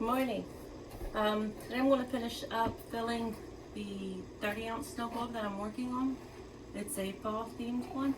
Morning. Today I'm going to finish up filling the 30-ounce snow globe that I'm working on. It's a fall themed one.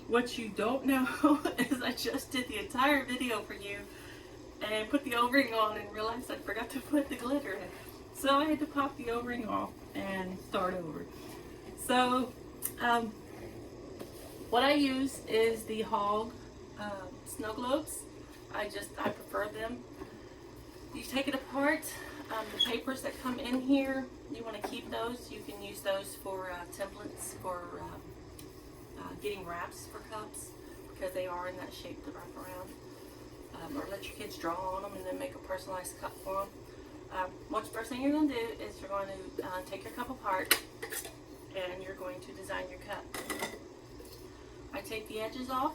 What you don't know is I just did the entire video for you and put the O-ring on and realized I forgot to put the glitter in. So I had to pop the O-ring off and start over. So what I use is the Hog snow globes. I prefer them. You take it apart, the papers that come in here, you want to keep those. You can use those for templates for getting wraps for cups because they are in that shape to wrap around. Or let your kids draw on them and then make a personalized cup for them. First thing you're going to do is you're going to take your cup apart and you're going to design your cup. I take the edges off,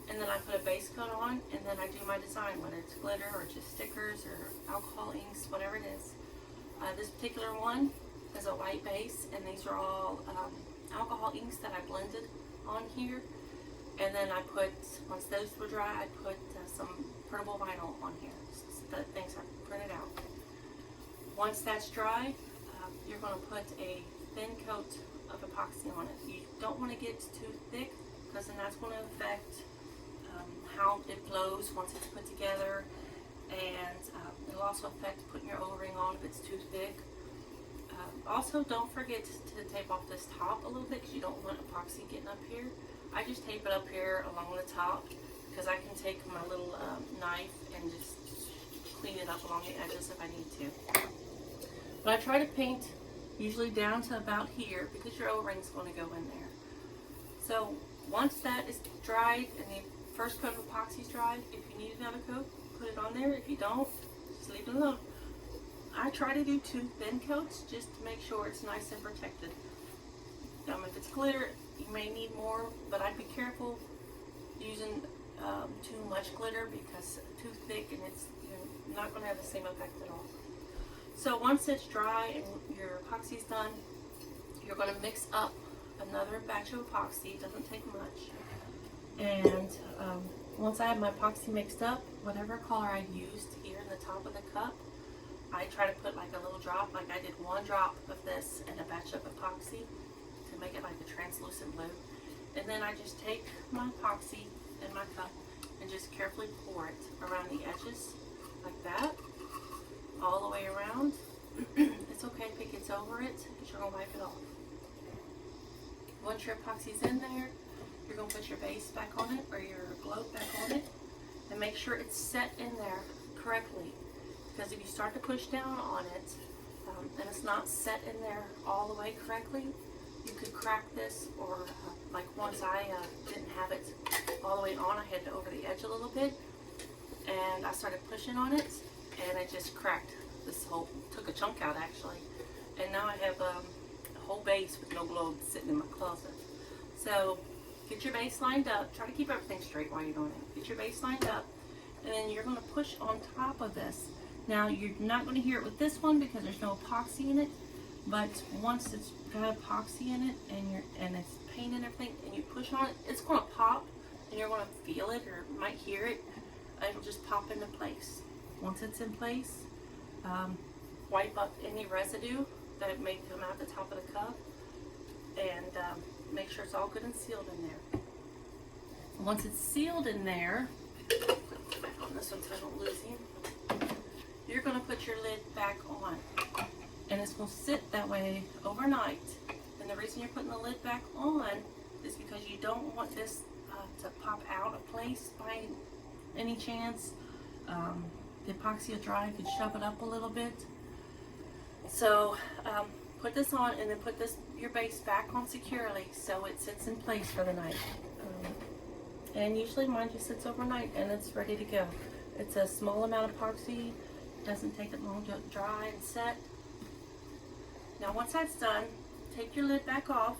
and then I put a base coat on, and then I do my design, whether it's glitter or just stickers or alcohol inks, whatever it is. This particular one is a white base, and these are all alcohol inks that I blended on here. And then I put, once those were dry, I put some printable vinyl on here, so the things are printed out. Once that's dry, you're going to put a thin coat of epoxy on it. You don't want to get too thick, because then that's going to affect how it flows once it's put together, and it'll also affect putting your O-ring on if it's too thick. Also, don't forget to tape off this top a little bit because you don't want epoxy getting up here. I just tape it up here along the top because I can take my little knife and just clean it up along the edges if I need to. But I try to paint usually down to about here because your O-ring's going to go in there. So once that is dried and the first coat of epoxy is dried, if you need another coat, put it on there. If you don't, just leave it alone. I try to do 2 thin coats just to make sure it's nice and protected. If it's glitter, you may need more, but I'd be careful using too much glitter because too thick and you're not going to have the same effect at all. So once it's dry and your epoxy's done, you're going to mix up another batch of epoxy. It doesn't take much. And once I have my epoxy mixed up, whatever color I used here in the top of the cup, I try to put like a little drop, like I did 1 drop of this in a batch of epoxy to make it like a translucent blue. And then I just take my epoxy in my cup and just carefully pour it around the edges like that, all the way around. It's okay if it gets over it, because you're going to wipe it off. Once your epoxy's in there, you're going to put your base back on it, or your globe back on it, and make sure it's set in there correctly. Because if you start to push down on it, and it's not set in there all the way correctly, you could crack this, or like once I didn't have it all the way on, I had it over the edge a little bit, and I started pushing on it, and I just cracked this whole, took a chunk out actually, and now I have a whole base with no globe sitting in my closet. So get your base lined up. Try to keep everything straight while you're doing it. Get your base lined up, and then you're going to push on top of this. Now you're not going to hear it with this one because there's no epoxy in it, but once it's got epoxy in it and it's paint and everything, and you push on it, it's going to pop, and you're going to feel it or might hear it. It'll just pop into place. Once it's in place, wipe up any residue that may come out the top of the cup, and make sure it's all good and sealed in there. Once it's sealed in there, back on this one so I don't lose you, you're going to put your lid back on, and it's going to sit that way overnight. And the reason you're putting the lid back on is because you don't want this to pop out of place by any chance. The epoxy will dry, you could shove it up a little bit. So put this on, and then put your base back on securely so it sits in place for the night. And usually mine just sits overnight and it's ready to go. It's a small amount of epoxy, doesn't take it long to dry and set. Now once that's done, take your lid back off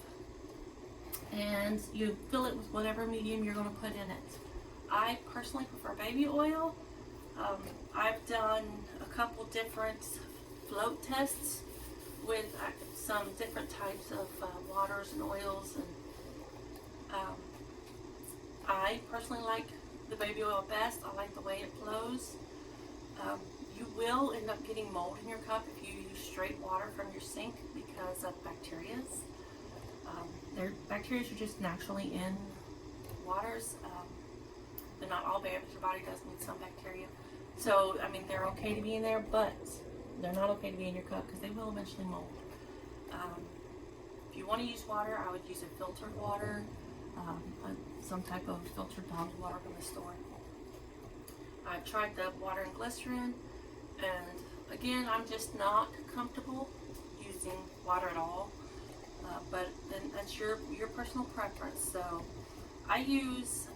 and you fill it with whatever medium you're going to put in it. I personally prefer baby oil. I've done a couple different float tests with some different types of waters and oils, and I personally like the baby oil best. I like the way it flows. You will end up getting mold in your cup if you use straight water from your sink because of bacteria. Bacteria are just naturally in waters. They're not all bad, but your body does need some bacteria. So, I mean, they're okay to be in there, but they're not okay to be in your cup because they will eventually mold. If you want to use water, I would use a filtered water, some type of filtered bottled water from the store. I've tried the water and glycerin, and again, I'm just not comfortable using water at all. But then that's your personal preference. So I use,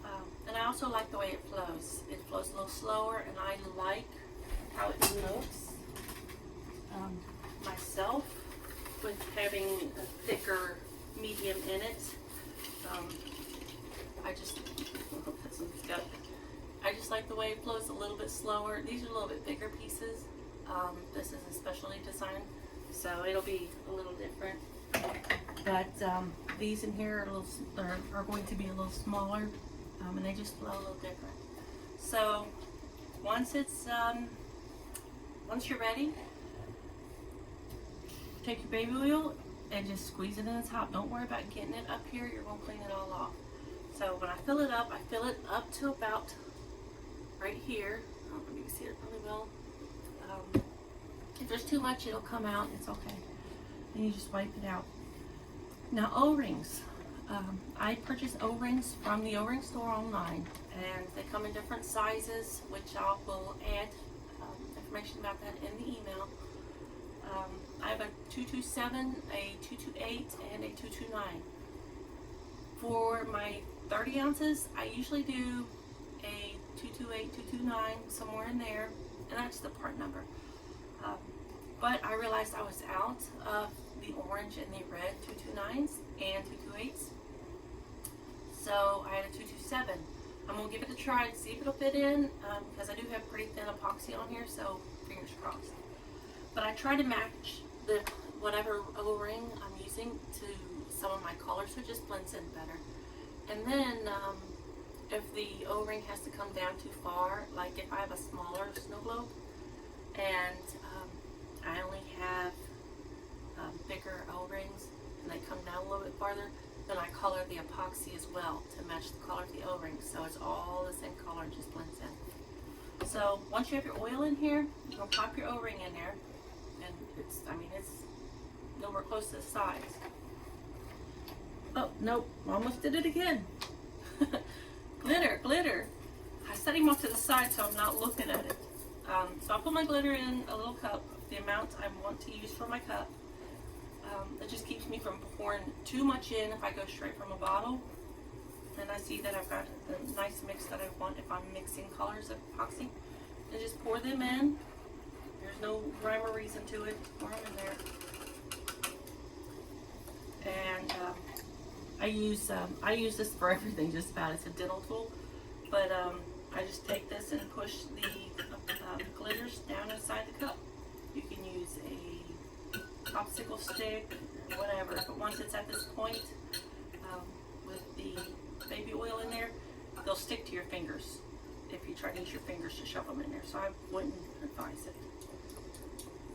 and I also like the way it flows. It flows a little slower, and I like how it looks myself, with having a thicker medium in it. I just like the way it flows a little bit slower. These are a little bit bigger pieces. This is a specially designed, so it'll be a little different. But these in here are going to be a little smaller, and they just flow a little different. So once you're ready, take your baby oil and just squeeze it in the top. Don't worry about getting it up here. You're going to clean it all off. So when I fill it up to about right here. Let me see it really well. If there's too much, it'll come out. It's okay. And you just wipe it out. Now, O-rings. I purchase O-rings from the O-ring store online, and they come in different sizes, which I will add information about that in the email. I have a 227, a 228, and a 229. For my 30 ounces, I usually do a 228, 229, somewhere in there, and that's the part number. But I realized I was out of the orange and the red 229s and 228s. So I had a 227. I'm going to give it a try to see if it'll fit in, because I do have pretty thin epoxy on here, so fingers crossed. But I try to match whatever O-ring I'm using to some of my colors, so it just blends in better. And then if the O-ring has to come down too far, like if I have a smaller snow globe and I only have bigger O-rings and they come down a little bit farther, then I color the epoxy as well to match the color of the O-ring, so it's all the same color and just blends in. So once you have your oil in here, you're going to pop your O-ring in there, and it's nowhere close to the size. Oh, nope, almost did it again. Glitter. I set him off to the side so I'm not looking at it. So I'll put my glitter in a little cup, the amount I want to use for my cup. It just keeps me from pouring too much in if I go straight from a bottle. And I see that I've got a nice mix that I want if I'm mixing colors of epoxy. And just pour them in. There's no rhyme or reason to it. Pour them in there. And I use this for everything just about. It's a dental tool. But I just take this and push the glitters down inside the cup. You can use a popsicle stick, whatever. But once it's at this point, with the baby oil in there, they'll stick to your fingers if you try to use your fingers to shove them in there. So I wouldn't advise it.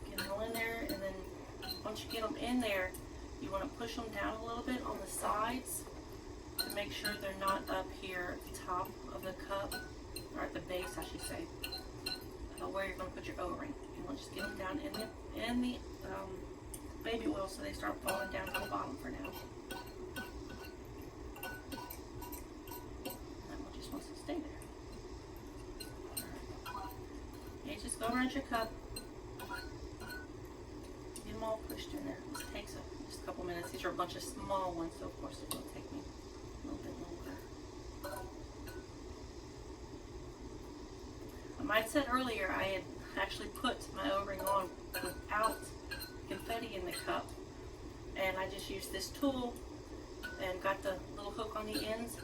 Get them all in there, and then once you get them in there, you want to push them down a little bit on the sides to make sure they're not up here at the top of the cup, or at the base, I should say, where you're going to put your O-ring. You want to just get them down in the baby oil so they start falling down to the bottom for now. That one just wants to stay there. Alright. You just go around your cup. Get them all pushed in there. This takes just a couple minutes. These are a bunch of small ones, so of course it will take me a little bit longer. I said earlier I had actually put my O-ring on without confetti in the cup, and I just used this tool and got the little hook on the ends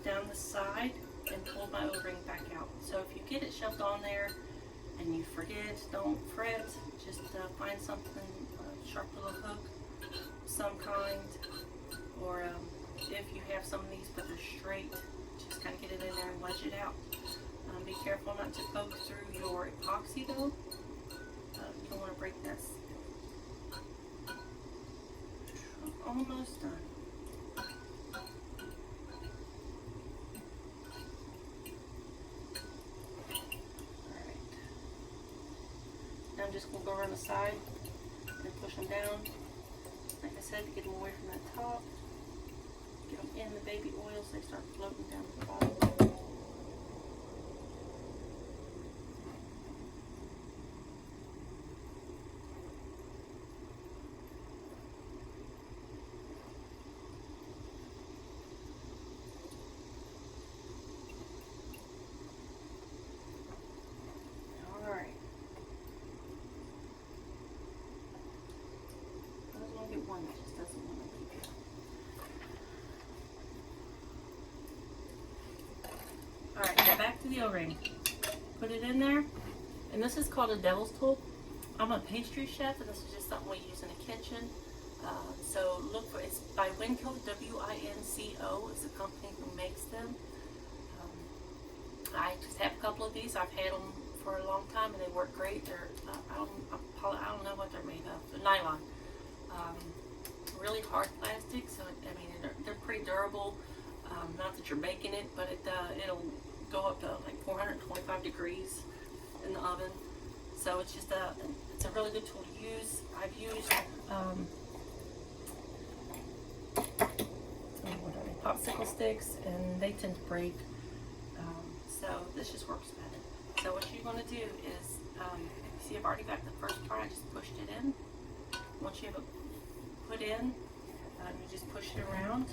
down the side and pulled my O-ring back out. So if you get it shoved on there and you forget, don't fret. Just find something, sharp little hook, some kind, or if you have some of these but they're straight, just kind of get it in there and wedge it out. Be careful not to poke through your epoxy though, break this. I'm almost done. Alright. Now I'm just going to go around the side and push them down. Like I said, to get them away from that top. Get them in the baby oil so they start floating down to the bottom. Alright. I just want to get one that just doesn't want to leave it. Alright, go back to the O-ring. Put it in there. And this is called a devil's tool. I'm a pastry chef, and this is just something we use in the kitchen. So look for it's by Winco, W-I-N-C-O is the company who makes them. I just have a couple of these. I've had them for a long time, and they work great. They're I don't know what they're made of. They're nylon, really hard plastic. So I mean they're pretty durable. Not that you're baking it, but it'll go up to like 425 degrees in the oven. So it's just it's a really good tool to use. I've used popsicle sticks, and they tend to break. So this just works better. So what you're going to do is, see, I've already got the first part. I just pushed it in. Once you have it put in, you just push it around.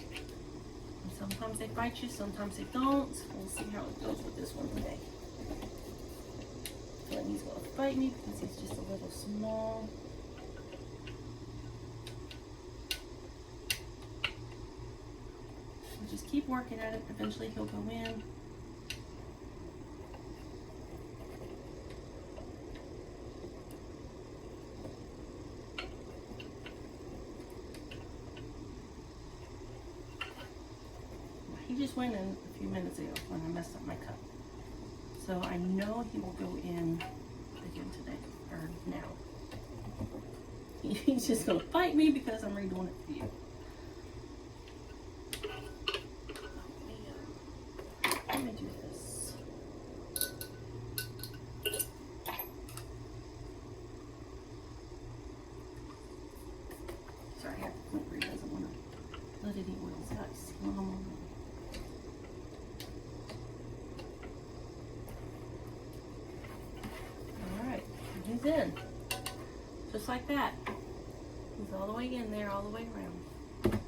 And sometimes they bite you, sometimes they don't. We'll see how it goes with this one today. So he's going to bite me because he's just a little small. Just keep working at it. Eventually he'll go in. He just went in a few minutes ago when I messed up my cup. So I know he will go in again today, or now. He's just going to bite me because I'm redoing it for you. Let me do this. Sorry, I have to point where he doesn't want to let any oils out. See what I'm on. Alright, he's in. Just like that. He's all the way in there, all the way around.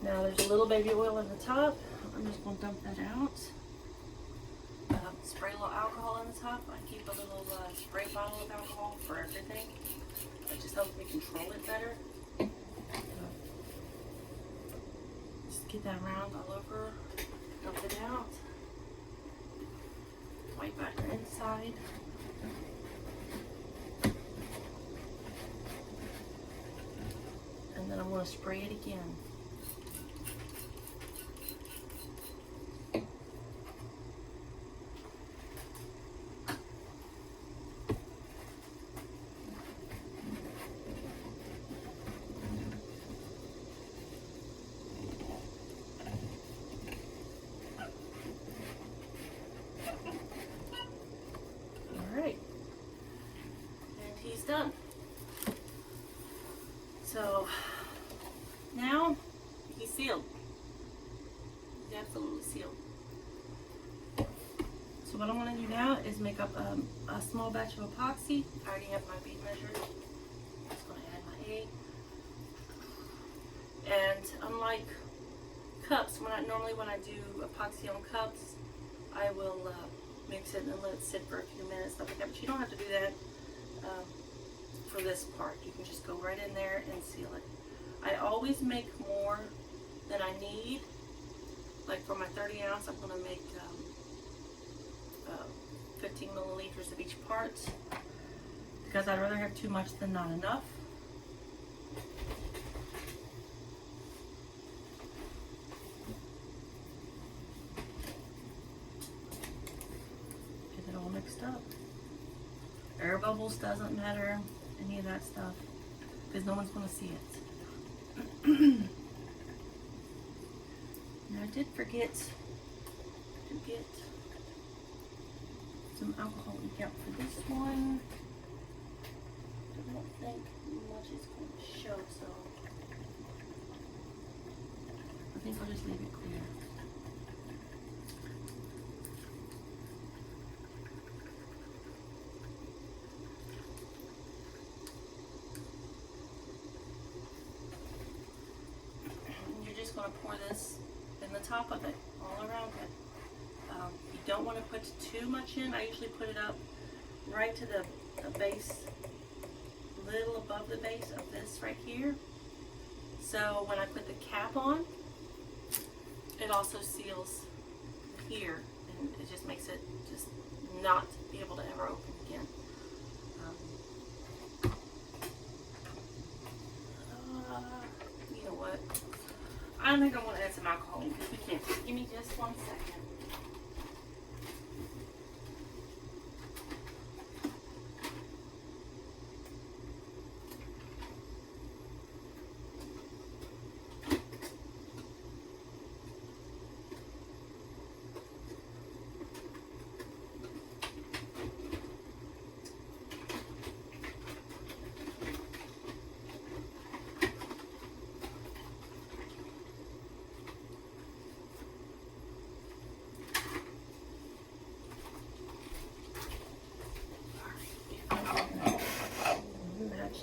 Now there's a little baby oil on the top. I'm just going to dump that out. Spray a little alcohol on the top. I keep a little spray bottle of alcohol for everything. That just helps me control it better. Just get that around all over. Dump it out. Wipe out your inside. And then I'm going to spray it again. Done. So now he's sealed. He's absolutely sealed. So what I want to do now is make up a small batch of epoxy. I already have my bead measured. I'm just going to add my egg. And unlike cups, when I do epoxy on cups, I will mix it and let it sit for a few minutes, stuff like that. But you don't have to do that. For this part, you can just go right in there and seal it. I always make more than I need. Like for my 30 ounce, I'm going to make 15 milliliters of each part because I'd rather have too much than not enough. mixed up. Air bubbles doesn't matter, any of that stuff, because no one's going to see it. Now I did forget to get some alcohol ink out for this one. I don't think much is going to show, so I think I'll just leave it clear. You're just going to pour this in the top of it, all around it. You don't want to put too much in. I usually put it up right to the base, little above the base of this right here. So when I put the cap on, it also seals here, and it just makes it just not be able to ever open again. You know what? I think I want to add some alcohol because we can't. Give me just 1 second.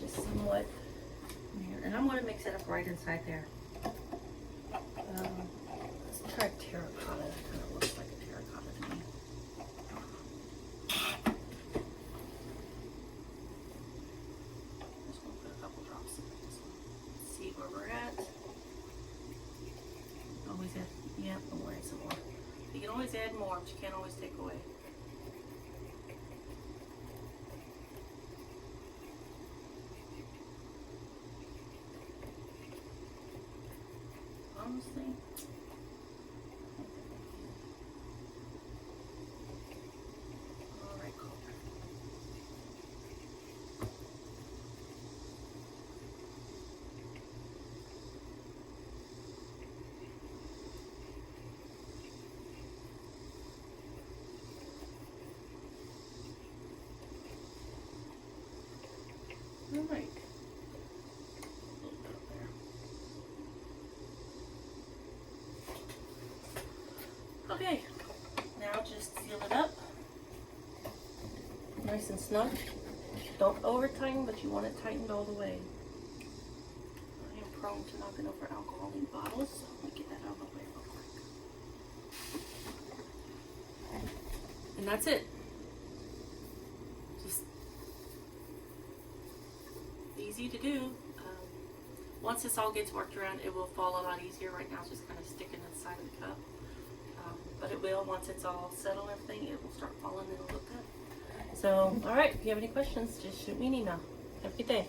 Just somewhat there, and I'm going to mix it up right inside there. Let's try terracotta. It kind of looks like a terracotta to me. I'm just going to put a couple drops in this one. Let's see where we're at. Always add, yeah, don't worry, some more. You can always add more, but you can't always take away. Honestly, all right, cool. All right. Okay, now just seal it up, nice and snug. Don't over tighten, but you want it tightened all the way. I am prone to knocking over alcohol in bottles, so let me get that out of the way real quick. And that's it. Just easy to do. Once this all gets worked around, it will fall a lot easier. Right now it's just kind of sticking inside of the cup. But it will, once it's all settled and everything, it will start falling and it'll look good. So, alright, if you have any questions, just shoot me an email. Have a good day.